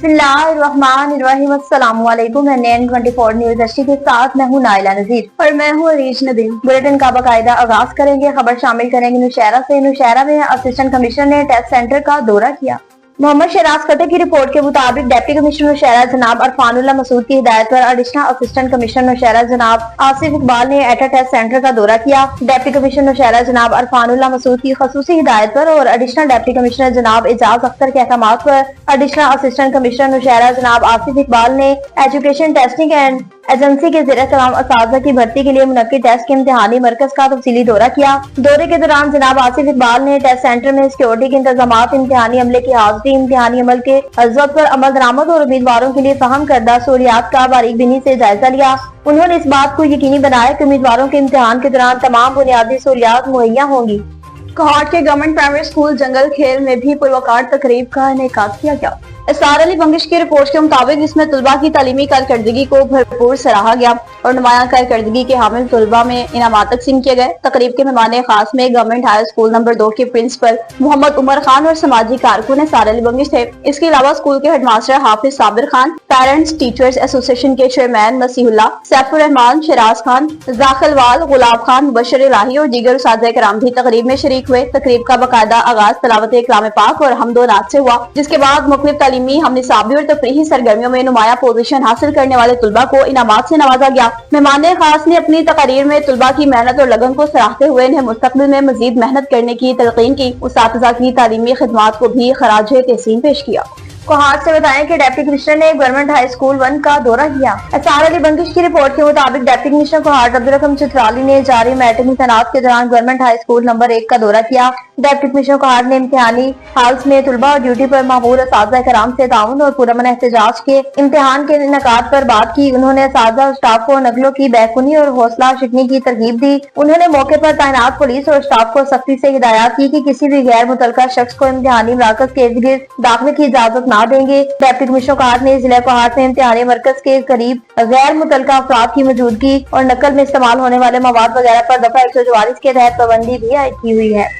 बिस्मिल्लाहिर्रहमानिर्रहीम। अस्सलाम वालेकुम। मैं NN24 न्यूज़ एचडी के साथ मैं हूँ नाइला नजीर और मैं हूँ अरीज नदीम। बुलेटिन का बाकायदा आगाज करेंगे। खबर शामिल करेंगे नौशहरा से। नौशहरा में असिस्टेंट कमिश्नर ने टेस्ट सेंटर का दौरा किया। मोहम्मद शहराज खट्टर की रिपोर्ट के मुताबिक डिप्टी कमिश्नर नौशहरा जनाब अरफानुल्लाह मसूद की हिदायत पर एडिशनल असिस्टेंट कमिश्नर नौशहरा जनाब आसिफ इकबाल ने एटा टेस्ट सेंटर का दौरा किया। डिप्टी कमिश्नर नौशहरा जनाब अरफानुल्लाह मसूद की खसूसी हिदायत पर और एडिशनल डिप्टी कमिश्नर जनाब एजाज अख्तर के अहकामात पर एडिशनल असिस्टेंट कमिश्नर नौशहरा जनाब आसिफ इकबाल ने एजुकेशन टेस्टिंग एंड एजेंसी के ज़ेरे तमाम असातिज़ा की भर्ती के लिए मुनक्किद टेस्ट के इम्तिहानी मरकज का तफसीली दौरा किया। दौरे के दौरान जनाब आसिफ इकबाल ने टेस्ट सेंटर में सिक्योरिटी के इंतजामात, इम्तिहानी अमले की हाजिरी, इम्तिहानी अमल के अज़्ज़त पर अमल दरामद और उम्मीदवारों के लिए फराहम करदा सहूलियात का बारीक बीनी से जायजा लिया। उन्होंने इस बात को यकीनी बनाया कि उम्मीदवारों के इम्तिहान के दौरान तमाम बुनियादी सहूलियात मुहैया होंगी। कोहाट के गवर्नमेंट प्राइमरी स्कूल जंगल खेल में भी पुरवकार तकरीब का इनेकाद किया गया। एसआर अली बंगिश की रिपोर्ट के मुताबिक इसमें तुलबा की तालीमी कारकर्दगी को भरपूर सराहा गया और नुमाया कारकर्दगी के हामिल तुलबा में इनामात तकसीम किए गए। तकरीब के मेहमान खास में गवर्नमेंट हाई स्कूल नंबर 2 के प्रिंसिपल मोहम्मद उमर खान और समाजी कारकुन एसआर अली बंगिश थे। इसके अलावा स्कूल के headmaster Hafiz Sabir Khan, parents teachers association के चेयरमैन मसीहुल्लाह, सैफुर रहमान, शराज खान, जाखिलवाल, गुलाब खान, मुबशर इलाही और दीगर उस्ताद कराम भी तकरीब में शरीक हुए। तकरीब का बाकायदा आगाज तलावत कलाम पाक और हमदो नात से हुआ, जिसके बाद मुख्तलिफ तालीमी, हमनिसाबी और तफरीही सरगर्मियों में नुमाया पोजीशन हासिल करने वाले तुलबा को इनामात से नवाजा गया। मेहमान खास ने अपनी तकरीर में तुलबा की मेहनत और लगन को सराहते हुए इन्हें मुस्तकबिल में मजीद मेहनत करने की तलकीन की। उस्तातिज़ा की तालीमी खिदमात को भी खराज तहसीन पेश किया। कोहाट से बताएं कि डिप्टी कमिश्नर ने गवर्नमेंट हाई स्कूल 1 का दौरा किया। एसआर अली बंगिश की रिपोर्ट के मुताबिक डिप्टी कमिश्नर कोहाट अब्दुल रकम चित्राली ने जारी मैट्रिक इम्तिहानात के दौरान गवर्नमेंट हाई स्कूल नंबर 1 का दौरा किया। डिप्टी कमिश्नर कोहाट ने इम्तिहानी हाल्स में तुलबा और ड्यूटी पर मामूर असातिज़ा कराम से ताउन और पुरअमन एहतजाज के इम्तिहान के इनेकाद पर बात की। उन्होंने असातिज़ा और स्टाफ को नकलों की बैकुनी और हौसला शिकनी की तरगीब दी। उन्होंने मौके पर तैनात पुलिस और स्टाफ को सख्ती से हिदायत की कि किसी भी गैर मुतल्लका शख्स को इम्तिहानी मराकज के इर्द गिर्द दाखिले की इजाजत न देंगे। डिप्टी कमिश्नर कोहाट ने जिला कोहाट में इम्तिहानी मरकज के करीब गैर मुतल्लका अफराद की मौजूदगी और नकल में इस्तेमाल होने वाले मवाद वगैरह पर दफा 144 के तहत पाबंदी भी आयद की हुई है।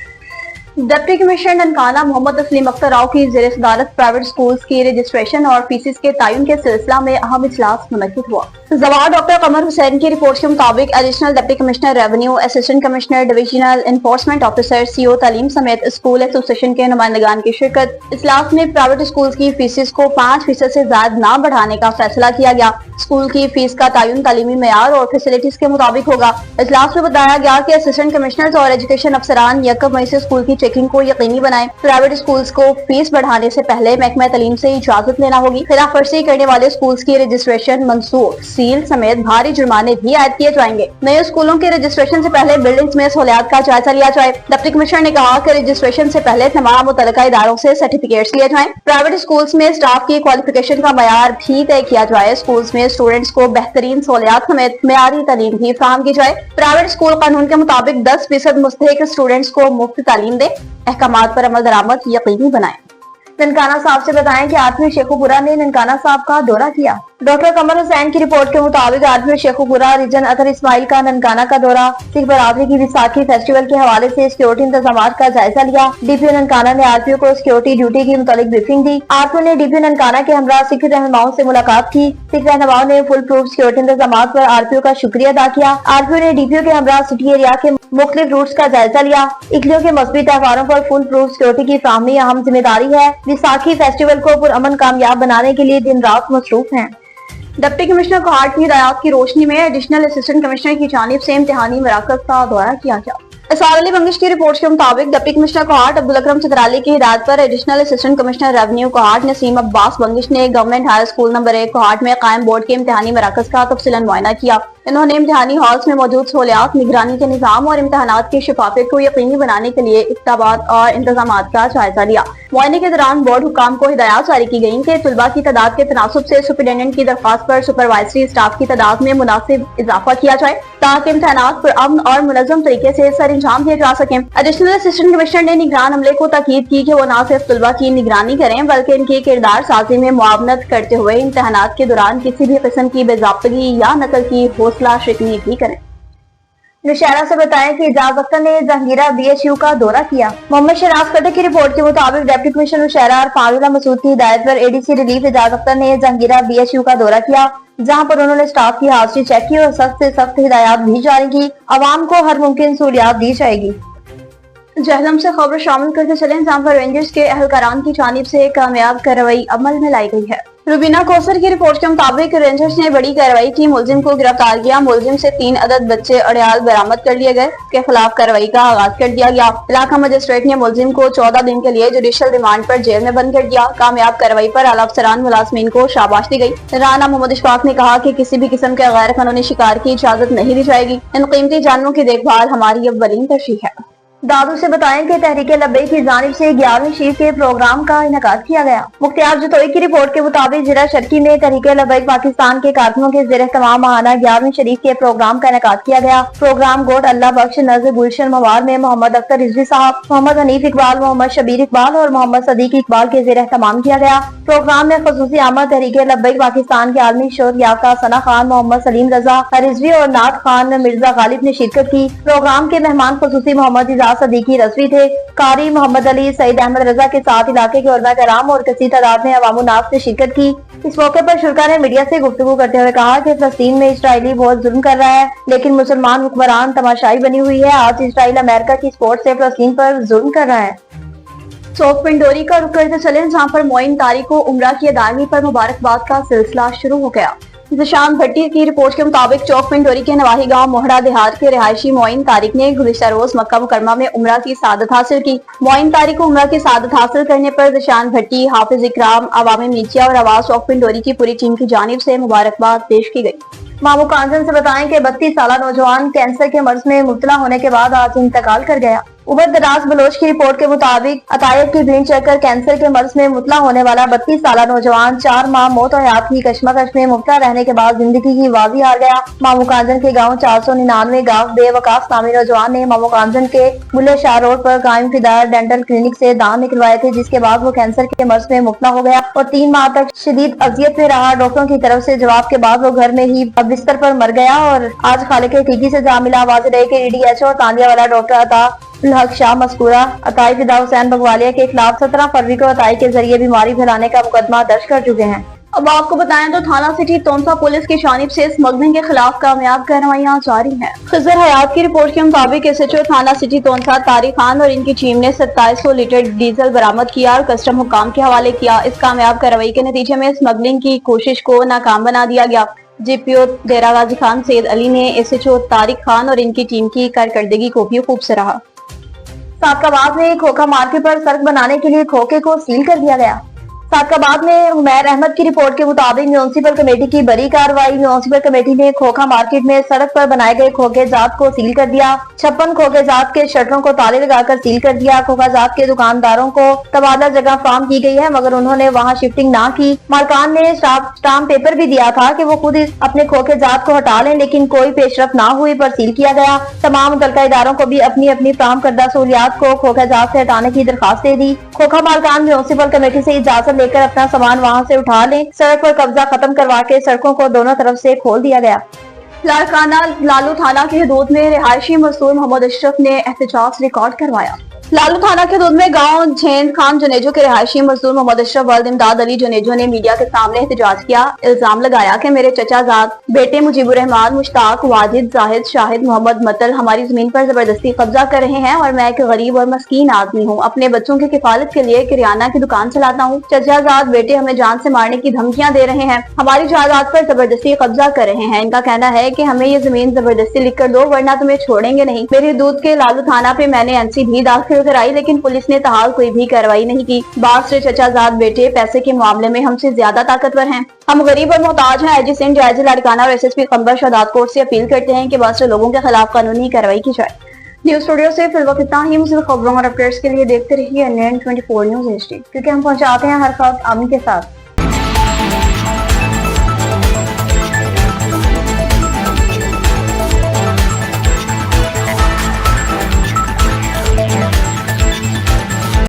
डिप्टी कमिश्नर ननकाना मोहम्मद तस्लीम अख्तर राव की ज़ेरे सदारत प्राइवेट स्कूल्स की रजिस्ट्रेशन और फीसिस के तयन के सिलसिला में अहम इजलास मुनक्किद हुआ। जवार डॉक्टर कमर हुसैन की रिपोर्ट के मुताबिक additional deputy commissioner revenue, assistant commissioner, divisional enforcement officer, CO तालीम समेत स्कूल एसोसिएशन के नुमाइंदगान की शिरकत। इजलास में प्राइवेट स्कूल की फीसिस को 5% से ज्यादा न बढ़ाने का फैसला किया गया। स्कूल की फीस का तयन तालीमी मेयार और फैसिलिटीज के मुताबिक होगा। इजलास में बताया गया कि असिस्टेंट कमिश्नर और एजुकेशन अफसरान 1 मई से स्कूल की चेकिंग को यकीनी बनाएं। प्राइवेट स्कूल्स को फीस बढ़ाने से पहले महकमा तालीम से इजाजत लेना होगी। खिलाफ वर्जी करने वाले स्कूल्स की रजिस्ट्रेशन, मंसूख, सील समेत भारी जुर्माने भी आयद किए जाएंगे। नए स्कूलों के रजिस्ट्रेशन से पहले बिल्डिंग्स में सहूलियात का जायजा लिया जाए। डिप्टी कमिश्नर ने कहा कि रजिस्ट्रेशन से पहले तमाम मुतल्लिका इदारों से सर्टिफिकेट्स लिए जाएं। प्राइवेट स्कूल्स में स्टाफ की क्वालिफिकेशन का मयार भी तय किया जाए। स्कूल्स में स्टूडेंट्स को बेहतरीन सहूलियात समेत मेयारी तालीम भी फराहम की जाए। प्राइवेट स्कूल कानून के मुताबिक 10% मुस्तहिक स्टूडेंट्स को मुफ्त तालीम दे। अहकामात पर अमल दरामद यकीनी बनाएं। ननकाना साहब से बताएं कि आरपीओ शेखुपुरा ने ननकाना साहब का दौरा किया। डॉक्टर कमर हुसैन की रिपोर्ट के मुताबिक आरपीओ शेखुपुरा रीजन अतर इस्माइल का ननकाना का दौरा सिख बरादरी की विसाखी फेस्टिवल के हवाले से सिक्योरिटी इंतजामात का जायजा लिया। डीपीओ ननकाना ने आरपीओ को सिक्योरिटी ड्यूटी की मुतालिक ब्रीफिंग दी। आरपीओ ने डीपीओ ननकाना के हमरा सिख रहनुमाओं से मुलाकात की। सिख रहनुमाओं ने फुल प्रूफ सिक्योरिटी इंतजामात पर आरपीओ का शुक्रिया अदा किया। आरपीओ ने डीपीओ के हमरा सिटी एरिया के मुख्तलिफ रूट्स का जायजा लिया। इकलियों के मजहबी त्योहारों पर फुल प्रूफ सिक्योरिटी की फराहमी अहम जिम्मेदारी है। विसाखी फेस्टिवल को पुरअमन कामयाब बनाने के लिए दिन रात मसरूफ हैं। डिप्टी कमिश्नर कोहाट की हिदायत की रोशनी में एडिशनल असिस्टेंट कमिश्नर की जानिब से इम्तिहानी मराकज का दौरा किया गया। एसआर अली बंगिश की रिपोर्ट के मुताबिक डिप्टी कमिश्नर कोहाट अब्दुल अकरम चित्राली की हिदायत पर additional assistant commissioner revenue Kohat Naseem Abbas Bangash ने government high school number 1 Kohat में कायम बोर्ड के इम्तिहानी मराकज का तफसीलन मुआयना किया। इन्होंने इम्तिहानी हॉल्स में मौजूद सहूलियात, निगरानी के निजाम और इम्तिहानात की शफाफियत को यकीनी बनाने के लिए इक़दामात और इंतजामात का जायजा लिया। मुआयने के दौरान बोर्ड हुकाम को हिदायत जारी की गयी कि तुलबा की तादाद के तनासुब से सुपरिटेंडेंट की दरख्वास्त पर सुपरवाइजरी स्टाफ की तादाद में मुनासिब इजाफा किया जाए ताकि इम्तिहानात पुरअमन और मुनज़्ज़म तरीके से सर अंजाम दिए जा सकें। एडिशनल असिस्टेंट कमिश्नर ने निगरान अमले को ताकीद की कि वो न सिर्फ तुलबा की निगरानी करें बल्कि इनकी किरदार साजी में मुआवनत करते हुए इम्तिहानात के दौरान किसी भी किस्म की बेज़ाब्तगी या नकल की हौसला शिकनी भी करें। नौशहरा से बताएं कि एजाज अख्तर ने जहांगीरा BHU का दौरा किया। मोहम्मद शहनाज खट्टर की रिपोर्ट के मुताबिक डिप्टी कमिश्नर नौशहरा और फाजिला मसूद की हिदायत पर ADC रिलीफ एजाज अख्तर ने जहांगीरा BHU का दौरा किया, जहां पर उन्होंने स्टाफ की हाजिरी चेक की और सख्त से सख्त हिदायत भी जारी की। आवाम को हर मुमकिन सहूलियात दी जाएगी। जहलम से खबर शामिल करते चलें, जहां पर रेंजर्स के अहलकारान की जानिब से कामयाब कार्रवाई अमल में लाई गई है। रुबीना कौसर की रिपोर्ट के मुताबिक रेंजर्स ने बड़ी कार्रवाई की, मुलजिम को गिरफ्तार किया। मुलजिम से 3 अदद बच्चे अड़याल बरामद कर लिए गए, के खिलाफ कार्रवाई का आगाज कर दिया गया। इलाका मजिस्ट्रेट ने मुलजिम को 14 दिन के लिए जुडिशल रिमांड पर जेल में बंद कर दिया। कामयाब कार्रवाई पर आला अफसरान मुलाजमीन को शाबाश दी गई। राना मोहम्मद इशफाक ने कहा कि किसी भी किस्म के गैर कानूनी शिकार की इजाजत नहीं दी जाएगी। इन कीमती जानवरों की देखभाल हमारी अव्वलीन तरजीह है। दादू से बताएं कि तहरीके लब्बैक की जानिब से 11वीं शीफ के प्रोग्राम का इनेकाद किया गया। मुख्तियार जतोई की रिपोर्ट के मुताबिक जिला शर्की में तहरीके लब्बैक पाकिस्तान के कारकुनों के ज़ेर तमाम माहाना 11वीं शरीफ के प्रोग्राम का इनेकाद किया गया। प्रोग्राम गोट अल्लाह बख्श नज़र गुलशन मवार में मोहम्मद अख्तर रिजवी साहब, मोहम्मद हनीफ इकबाल, मोहम्मद शबीर इकबाल और मोहम्मद सदीक इकबाल के ज़ेर तमाम किया गया। प्रोग्राम में खसूसी आमद तहरीके लब्बैक पाकिस्तान के आलमी शोहरत याफ्ता सना खान, मोहम्मद सलीम रजा रिजवी और नात खान मिर्जा गालिब ने शिरकत की। प्रोग्राम के मेहमान खसूसी मोहम्मद इजाज सदीकी रजवी थे। कारी मोहम्मद अली, सईद अहमद रजा के साथ इलाके के उलमा कराम और कसीर तादाद में अवामुन्नास ने शिरकत की। इस मौके पर शुरका ने मीडिया से गुफ्तगू करते हुए कहा कि फलस्तीन में इसराइली बहुत जुल्म कर रहा है, लेकिन मुसलमान हुक्मरान तमाशाई बनी हुई है। आज इसराइल अमेरिका की सपोर्ट से फलस्तीन पर जुल्म कर रहा है। चौक पिंडोरी का रुख करते चले, जहाँ पर मोइन तारिक को उम्रा की अदायगी पर मुबारकबाद का सिलसिला शुरू हो गया। जिशान भट्टी की रिपोर्ट के मुताबिक चौक पिंडोरी के नवाही गांव मोहड़ा देहात के रिहायशी मोइन तारिक ने गुज़िश्ता रोज मक्का मुकरमा में उम्रा की सादत हासिल की। मोइन तारिक को उम्रा की सादत हासिल करने पर जिशान भट्टी, हाफिज इकराम, अवामी मीडिया और आवाज चौक पिंडोरी की पूरी टीम की जानिब से मुबारकबाद पेश की गई। मामू कांजन से बताएं कि 32 साल नौजवान कैंसर के मर्ज में मुब्तला होने के बाद आज इंतकाल कर गया। उबर दराज बलोच की रिपोर्ट के मुताबिक अतायत की भीड़ चढ़कर कैंसर के मर्ज में मुब्तला होने वाला 32 साल नौजवान 4 माह मौत और हयात की कशमकश में मुब्तला रहने के बाद जिंदगी की वाजी हार गया। मामू कांजन के गांव 499 गांव बेवकास नामी नौजवान ने मामू कांजन के बुल्ले शाह रोड पर कायम फिदार डेंटल क्लिनिक से दांत निकलवाए थे, जिसके बाद वो कैंसर के मर्ज में मुब्तला हो गया और 3 माह तक शदीद अजियत में रहा। डॉक्टरों की तरफ से जवाब के बाद वो घर में ही बिस्तर पर मर गया और आज खालिक ठीकी से जा मिला। वाज़ेह रहे कि DDHO और तांदिया वाला डॉक्टर अता हक शाह मस्कूरा अताई फिदा हुसैन बगवालिया के खिलाफ 17 फरवरी को अताई के जरिए बीमारी फैलाने का मुकदमा दर्ज कर चुके हैं। अब आपको बताएं तो थाना सिटी तोनसा पुलिस की जानिब से स्मगलिंग के खिलाफ कामयाब कार्रवाइयां जारी हैं। खिजर हयात की रिपोर्ट के मुताबिक SHO थाना सिटी तोनसा तारिक खान और इनकी टीम ने 2700 लीटर डीजल बरामद किया और कस्टम हुकाम के हवाले किया। इस कामयाब कार्रवाई के नतीजे में स्मगलिंग की कोशिश को नाकाम बना दिया गया। GPO डेरा गाजी खान सैयद अली ने SHO तारिक खान और इनकी टीम की कारकर्दगी को भी खूब सराहा। सादकाबाद में खोखा मार्केट पर सड़क बनाने के लिए खोखे को सील कर दिया गया। सादकाबाद में हुमैर अहमद की रिपोर्ट के मुताबिक म्यूनिसिपल कमेटी की बड़ी कार्रवाई। म्यूनिसिपल कमेटी ने खोखा मार्केट में सड़क पर बनाए गए खोखे जात को सील कर दिया। 56 खोखे जात के शटरों को ताले लगाकर सील कर दिया। खोखा जात के दुकानदारों को तबादला जगह फराहम की गई है, मगर उन्होंने वहां शिफ्टिंग ना की। मालकान ने स्टाम्प पेपर भी दिया था कि वो खुद अपने खोखे जात को हटा लें, लेकिन कोई पेशरफ ना हुई पर सील किया गया। तमाम मुतल्लिका इदारों को भी अपनी अपनी फराहम करदा सहूलियात को खोखा जात से हटाने की दरखास्त दे दी। खोखा मालकान म्यूनिसिपल कमेटी से इजाजत लेकर अपना सामान वहां से उठा लें। सड़क पर कब्जा खत्म करवा के सड़कों को दोनों तरफ से खोल दिया गया। लाड़काना लालू थाना की हदूद में रिहायशी मजदूर मोहम्मद अशरफ ने एहतजाज रिकॉर्ड करवाया। लालू थाना के हदूद में गांव झेंद खान जुनेजो के रिहायशी मजदूर मोहम्मद अशरफ वल्द इमदाद अली जुनेजो ने मीडिया के सामने एहतजाज किया। इल्जाम लगाया कि मेरे चचा जाद बेटे मुजीबुर रहमान, मुश्ताक, वाजिद, जाहिद, शाहिद, मोहम्मद मतल हमारी जमीन पर जबरदस्ती कब्जा कर रहे हैं और मैं एक गरीब और मस्कीन आदमी हूँ। अपने बच्चों की किफालत के लिए किराना की दुकान चलाता हूँ। चचा जाद बेटे हमें जान से मारने की धमकियां दे रहे हैं, हमारी जायदाद पर जबरदस्ती कब्जा कर रहे हैं। इनका कहना है कि हमें ये जमीन जबरदस्ती लिख कर दो वरना तुम्हें छोड़ेंगे नहीं। मेरी हदूद के लालू थाना पे मैंने NC भी दाखिल कराई, लेकिन पुलिस ने तहाल कोई भी कार्रवाई नहीं की। बासरे चचा जाद बेटे पैसे के मामले में हमसे ज्यादा ताकतवर हैं। हम गरीब और मोहताज हैं। IG सिंध, जायज लाड़काना और SSP कंबर शहदाद कोर्ट से अपील करते हैं कि बासरे लोगों के खिलाफ कानूनी कार्रवाई की जाए। न्यूज स्टूडियो से फिल वक्त इतना ही। मुझे खबरों और अपडेट्स के लिए देखते रहिए NN24 न्यूज HD, क्योंकि हम पहुंचाते हैं हर खबर अमन के साथ।